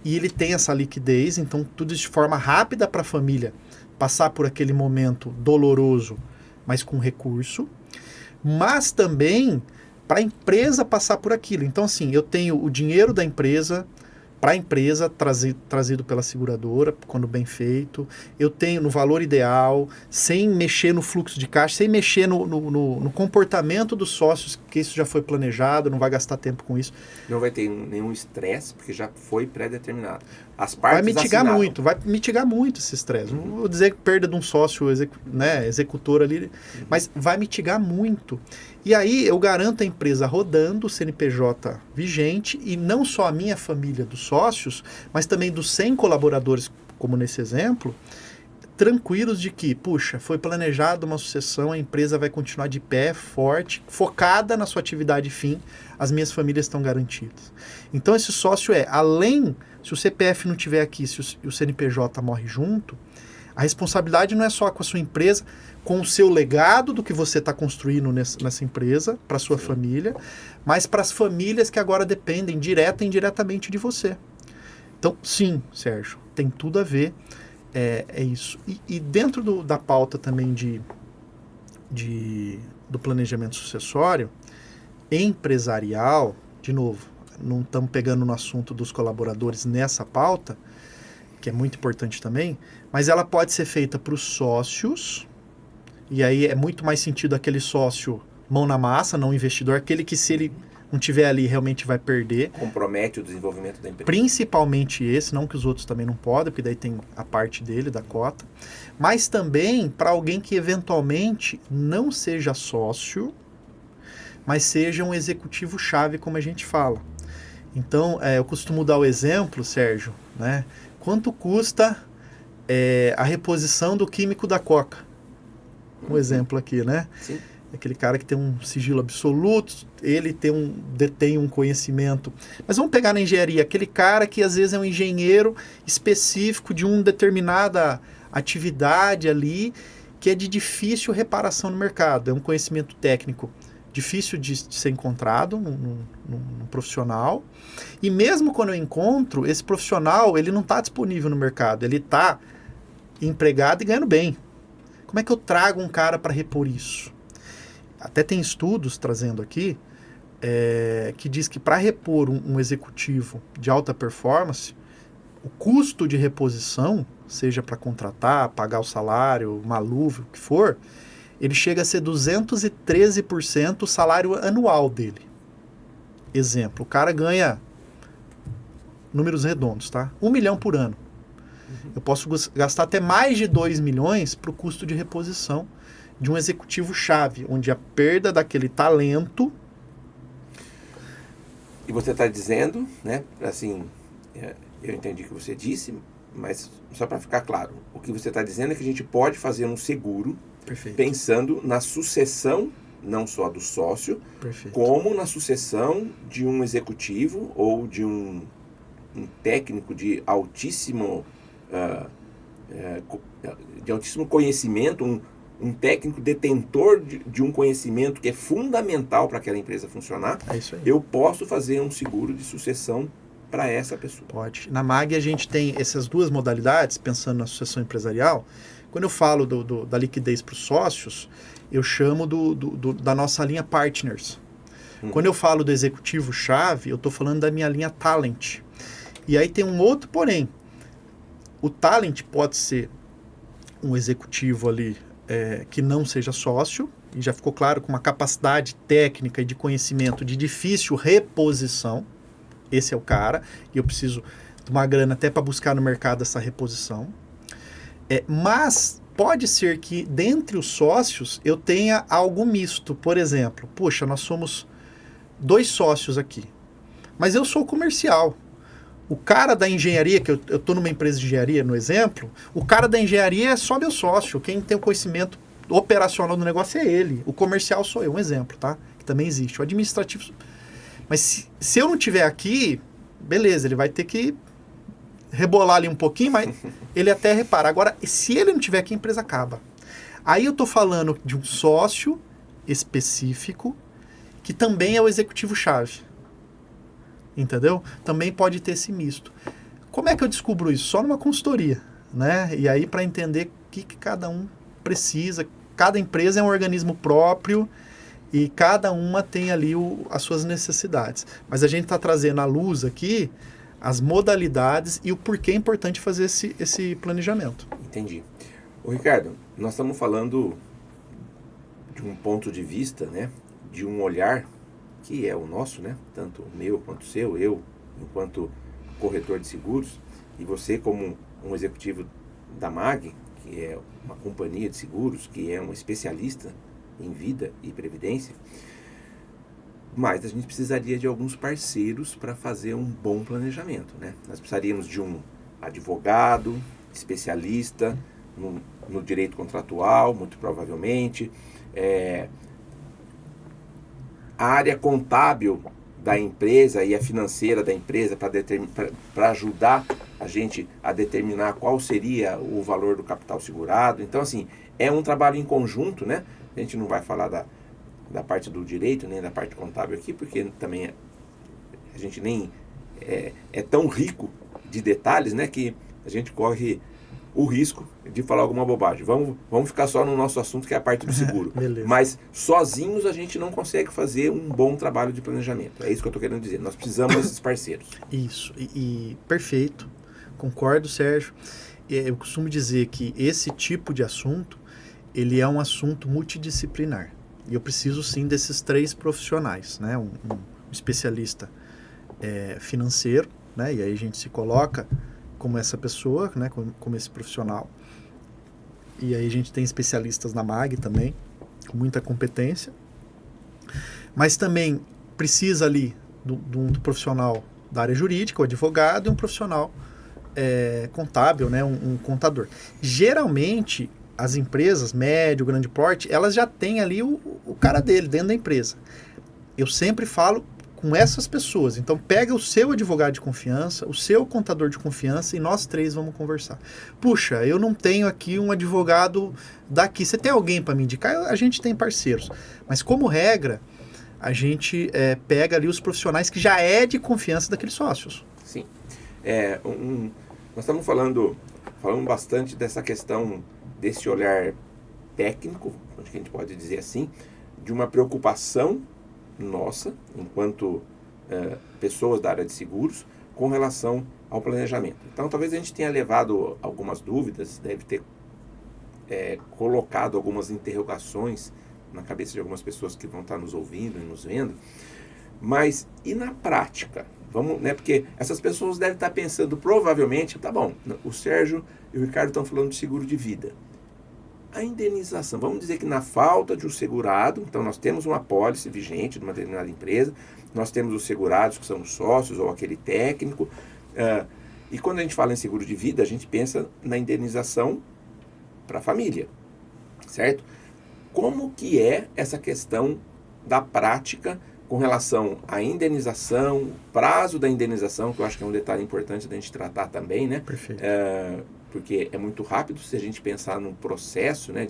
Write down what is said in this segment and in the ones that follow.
e ele tem essa liquidez, então tudo isso de forma rápida para a família passar por aquele momento doloroso, mas com recurso, mas também para a empresa passar por aquilo. Então, assim, eu tenho o dinheiro da empresa para a empresa, trazido pela seguradora, quando bem feito. Eu tenho no valor ideal, sem mexer no fluxo de caixa, sem mexer no comportamento dos sócios, que isso já foi planejado, não vai gastar tempo com isso. Não vai ter nenhum estresse, porque já foi pré-determinado. As Vai partes assinaram. vai mitigar muito esse estresse. Não vou dizer que perda de um sócio executor ali, mas vai mitigar muito. E aí eu garanto a empresa rodando, o CNPJ vigente, e não só a minha família dos sócios, mas também dos 100 colaboradores, como nesse exemplo, tranquilos de que, puxa, foi planejada uma sucessão, a empresa vai continuar de pé, forte, focada na sua atividade fim, as minhas famílias estão garantidas. Então esse sócio além, se o CPF não estiver aqui, se o CNPJ morre junto, a responsabilidade não é só com a sua empresa, com o seu legado do que você está construindo nessa empresa, para a sua família, mas para as famílias que agora dependem direta e indiretamente de você. Então, sim, Sérgio, tem tudo a ver, é isso. E dentro da pauta também do planejamento sucessório, empresarial, de novo, não estamos pegando no assunto dos colaboradores nessa pauta, que é muito importante também, mas ela pode ser feita para os sócios, e aí é muito mais sentido aquele sócio mão na massa, não investidor, aquele que se ele não tiver ali realmente vai perder. Compromete o desenvolvimento da empresa. Principalmente esse, não que os outros também não podem, porque daí tem a parte dele, da cota, mas também para alguém que eventualmente não seja sócio, mas seja um executivo-chave, como a gente fala. Então, eu costumo dar o exemplo, Sérgio, né? Quanto custa a reposição do químico da Coca? Um exemplo aqui, né? Sim. Aquele cara que tem um sigilo absoluto, ele detém um conhecimento. Mas vamos pegar na engenharia, aquele cara que às vezes é um engenheiro específico de uma determinada atividade ali, que é de difícil reparação no mercado. É um conhecimento técnico difícil de ser encontrado num profissional. E mesmo quando eu encontro, esse profissional, ele não está disponível no mercado, ele está empregado e ganhando bem. Como é que eu trago um cara para repor isso? Até tem estudos trazendo aqui que diz que para repor um executivo de alta performance, o custo de reposição, seja para contratar, pagar o salário, uma luva, o que for, ele chega a ser 213% o salário anual dele. Exemplo, o cara ganha, números redondos, tá? 1 milhão por ano. Eu posso gastar até mais de 2 milhões para o custo de reposição de um executivo-chave, onde a perda daquele talento... E você está dizendo, né, assim, eu entendi o que você disse, mas só para ficar claro, o que você está dizendo é que a gente pode fazer um seguro pensando na sucessão, não só do sócio, como na sucessão de um executivo ou de um técnico de altíssimo conhecimento, um técnico detentor de um conhecimento que é fundamental para aquela empresa funcionar. É isso aí. Eu posso fazer um seguro de sucessão para essa pessoa. Pode. Na MAG a gente tem essas duas modalidades, pensando na sucessão empresarial. Quando eu falo da liquidez para os sócios, eu chamo da nossa linha Partners. Quando eu falo do executivo-chave, eu estou falando da minha linha Talent. E aí tem um outro porém. O Talent pode ser um executivo ali que não seja sócio, e já ficou claro, com uma capacidade técnica e de conhecimento de difícil reposição. Esse é o cara, e eu preciso de uma grana até para buscar no mercado essa reposição. Mas pode ser que, dentre os sócios, eu tenha algo misto. Por exemplo, poxa, nós somos 2 sócios aqui, mas eu sou comercial. O cara da engenharia, que eu estou numa empresa de engenharia, no exemplo, o cara da engenharia é só meu sócio. Quem tem o conhecimento operacional do negócio é ele. O comercial sou eu, um exemplo, tá? Que também existe. O administrativo... Mas se eu não tiver aqui, beleza, ele vai ter que rebolar ali um pouquinho, mas ele até repara. Agora, se ele não tiver aqui, a empresa acaba. Aí eu estou falando de um sócio específico, que também é o executivo-chave. entendeu? Também pode ter esse misto. Como é que eu descubro isso? Só numa consultoria, né? E aí para entender o que cada um precisa. Cada empresa é um organismo próprio e cada uma tem ali as suas necessidades. Mas a gente está trazendo à luz aqui as modalidades e o porquê é importante fazer esse planejamento. Entendi. Ô Ricardo, nós estamos falando de um ponto de vista, né, de um olhar que é o nosso, né, tanto o meu quanto o seu, eu enquanto corretor de seguros e você como um executivo da MAG, que é uma companhia de seguros, que é um especialista em vida e previdência, mas a gente precisaria de alguns parceiros para fazer um bom planejamento, né? Nós precisaríamos de um advogado, especialista no direito contratual, muito provavelmente, a área contábil da empresa e a financeira da empresa para ajudar a gente a determinar qual seria o valor do capital segurado. Então, assim, é um trabalho em conjunto, né? A gente não vai falar da parte do direito, nem da parte contábil aqui, porque também a gente nem é tão rico de detalhes, né, que a gente corre o risco de falar alguma bobagem. Vamos ficar só no nosso assunto, que é a parte do seguro. Mas sozinhos a gente não consegue fazer um bom trabalho de planejamento. É isso que eu estou querendo dizer. Nós precisamos desses parceiros. Isso. E perfeito. Concordo, Sérgio. Eu costumo dizer que esse tipo de assunto, ele é um assunto multidisciplinar. E eu preciso, sim, desses 3 profissionais, né? Um especialista financeiro, né? E aí a gente se coloca como essa pessoa, né? Como esse profissional. E aí a gente tem especialistas na MAG também, com muita competência. Mas também precisa ali do profissional da área jurídica, o advogado, e um profissional contábil, né? Um contador. Geralmente, as empresas, médio, grande porte, elas já têm ali o cara dele dentro da empresa. Eu sempre falo com essas pessoas. Então, pega o seu advogado de confiança, o seu contador de confiança e nós 3 vamos conversar. Puxa, eu não tenho aqui um advogado daqui. Você tem alguém para me indicar? A gente tem parceiros. Mas, como regra, a gente pega ali os profissionais que já é de confiança daqueles sócios. Sim. Nós estamos falando bastante dessa questão desse olhar técnico, acho que a gente pode dizer assim, de uma preocupação nossa, enquanto pessoas da área de seguros, com relação ao planejamento. Então, talvez a gente tenha levado algumas dúvidas, deve ter colocado algumas interrogações na cabeça de algumas pessoas que vão estar nos ouvindo e nos vendo, mas e na prática? Vamos, né, porque essas pessoas devem estar pensando, provavelmente, tá bom, o Sérgio e o Ricardo estão falando de seguro de vida. A indenização, vamos dizer que na falta de um segurado, então nós temos uma apólice vigente de uma determinada empresa, nós temos os segurados que são os sócios ou aquele técnico, e quando a gente fala em seguro de vida, a gente pensa na indenização para a família, certo? Como que é essa questão da prática com relação à indenização, prazo da indenização, que eu acho que é um detalhe importante da gente tratar também, né? Perfeito. Porque é muito rápido se a gente pensar num processo, né,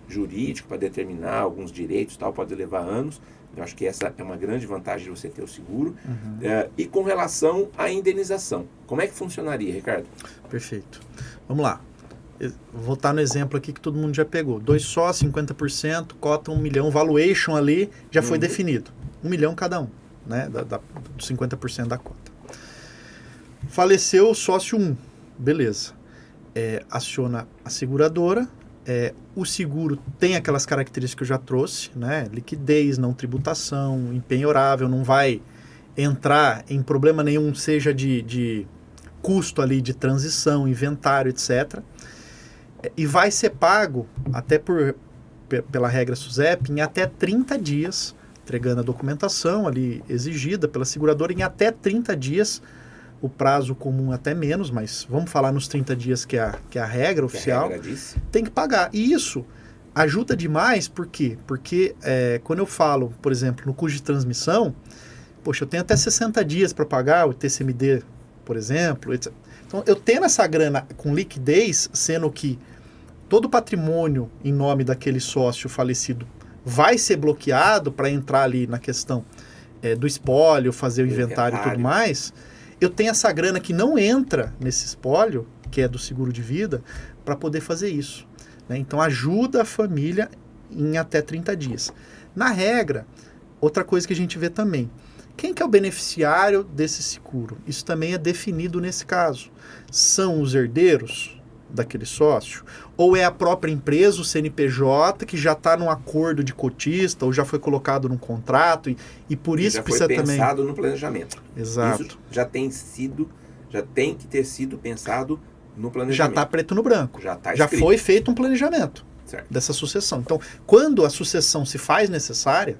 jurídico para determinar alguns direitos, tal, pode levar anos. Eu acho que essa é uma grande vantagem de você ter o seguro. Uhum. E com relação à indenização, como é que funcionaria, Ricardo? Perfeito. Vamos lá. Eu vou voltar no exemplo aqui que todo mundo já pegou. 2 só, 50%, cota 1 milhão, valuation ali já foi definido. 1 milhão cada um, né, dos 50% da cota. Faleceu o sócio 1, beleza. Aciona a seguradora, o seguro tem aquelas características que eu já trouxe, né? Liquidez, não tributação, empenhorável, não vai entrar em problema nenhum, seja de custo ali de transição, inventário, etc. E vai ser pago, até pela regra SUSEP, em até 30 dias, entregando a documentação ali exigida pela seguradora, em até 30 dias, o prazo comum até menos, mas vamos falar nos 30 dias que é a regra oficial, a regra diz. Tem que pagar. E isso ajuda demais, por quê? Porque quando eu falo, por exemplo, no custo de transmissão, poxa, eu tenho até 60 dias para pagar o TCMD, por exemplo, etc. Então, eu tendo essa grana com liquidez, sendo que todo o patrimônio em nome daquele sócio falecido vai ser bloqueado para entrar ali na questão do espólio, fazer o inventário e tudo mais, eu tenho essa grana que não entra nesse espólio, que é do seguro de vida, para poder fazer isso. Né? Então, ajuda a família em até 30 dias. Na regra, outra coisa que a gente vê também, quem que é o beneficiário desse seguro? Isso também é definido nesse caso. São os herdeiros daquele sócio? Ou é a própria empresa, o CNPJ, que já está num acordo de cotista, ou já foi colocado num contrato, e por isso precisa também... Já foi pensado no planejamento. Exato. Isso já tem que ter sido pensado no planejamento. Já está preto no branco. Já foi feito um planejamento dessa sucessão. Então, quando a sucessão se faz necessária,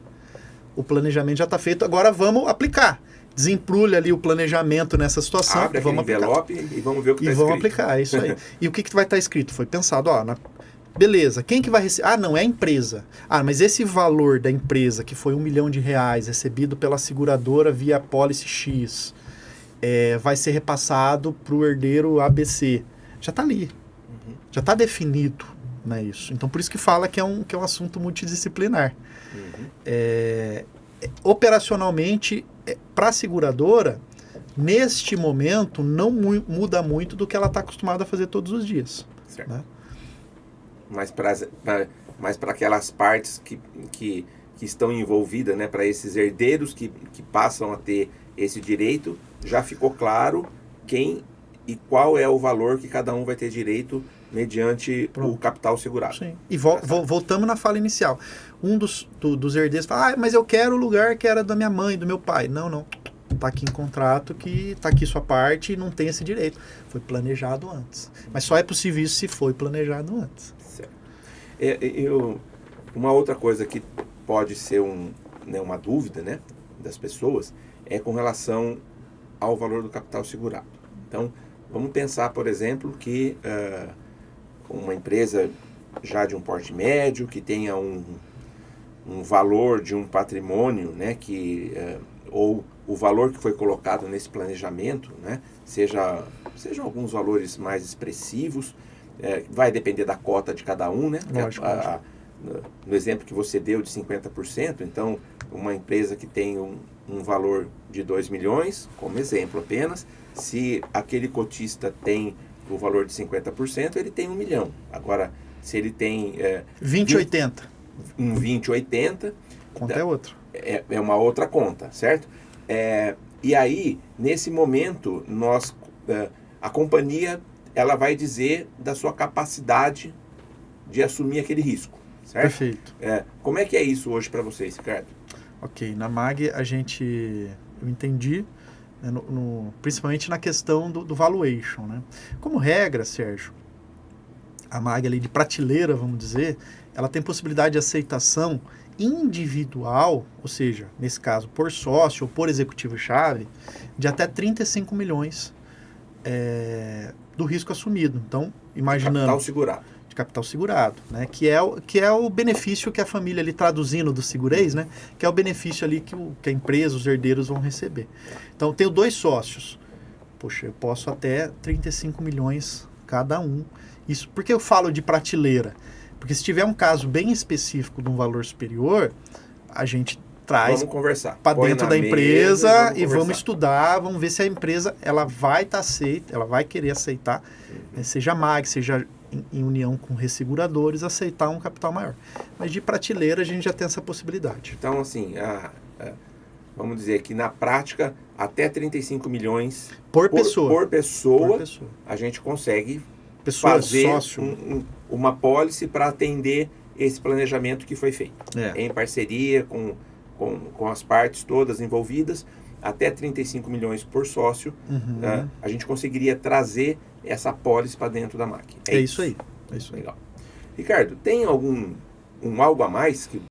o planejamento já está feito, agora vamos aplicar. Desembrulha ali o planejamento nessa situação. Abre aquele envelope e vamos ver o que está escrito. E vamos aplicar, é isso aí. E o que vai estar escrito? Foi pensado, beleza, quem que vai receber? Não é a empresa. Mas esse valor da empresa, que foi R$1 milhão recebido pela seguradora via Policy X, vai ser repassado para o herdeiro ABC. Já está ali. Já está definido, né, isso. Então, por isso que fala que é um assunto multidisciplinar. Operacionalmente, para a seguradora, neste momento, não muda muito do que ela está acostumada a fazer todos os dias. Certo. Né? Mas para aquelas partes que estão envolvidas, né, para esses herdeiros que passam a ter esse direito, já ficou claro quem e qual é o valor que cada um vai ter direito mediante o capital segurado. Sim. E voltamos na fala inicial. Um dos herdeiros fala, mas eu quero o lugar que era da minha mãe, do meu pai. Não. Está aqui em contrato, que está aqui sua parte e não tem esse direito. Foi planejado antes. Mas só é possível isso se foi planejado antes. Certo. Uma outra coisa que pode ser uma dúvida, né, das pessoas é com relação ao valor do capital segurado. Então, vamos pensar, por exemplo, que uma empresa já de um porte médio, que tenha um valor de um patrimônio, né, ou o valor que foi colocado nesse planejamento, né, sejam alguns valores mais expressivos, vai depender da cota de cada um, né? Lógico. No exemplo que você deu de 50%, então uma empresa que tem um valor de 2 milhões, como exemplo apenas, se aquele cotista tem o valor de 50%, ele tem 1 milhão. Agora, se ele tem... 20/80. Um 20/80... Conta é outra. É uma outra conta, certo? E aí, nesse momento, a companhia ela vai dizer da sua capacidade de assumir aquele risco, certo? Perfeito. Como é que é isso hoje para vocês, Ricardo? Ok, na MAG eu entendi, né, principalmente na questão do valuation, né? Como regra, Sérgio, a MAG ali de prateleira, vamos dizer, ela tem possibilidade de aceitação individual, ou seja, nesse caso por sócio ou por executivo-chave, de até 35 milhões do risco assumido. Então, imaginando... De capital segurado, né? Que é o benefício que a família ali, traduzindo do segurez, né? Que é o benefício ali que a empresa, os herdeiros vão receber. Então, tenho 2 sócios. Poxa, eu posso até 35 milhões cada um. Isso, por que eu falo de prateleira? Porque se tiver um caso bem específico de um valor superior, a gente traz para dentro da empresa e vamos estudar, vamos ver se a empresa ela vai estar aceita, ela vai querer aceitar, seja MAG, seja em união com resseguradores, aceitar um capital maior. Mas de prateleira a gente já tem essa possibilidade. Então, assim, vamos dizer que na prática, até 35 milhões por pessoa, a gente consegue fazer uma pólice para atender esse planejamento que foi feito. Em parceria com as partes todas envolvidas, até 35 milhões por sócio, a gente conseguiria trazer essa pólice para dentro da máquina. É isso aí. Legal. Ricardo, tem algo a mais que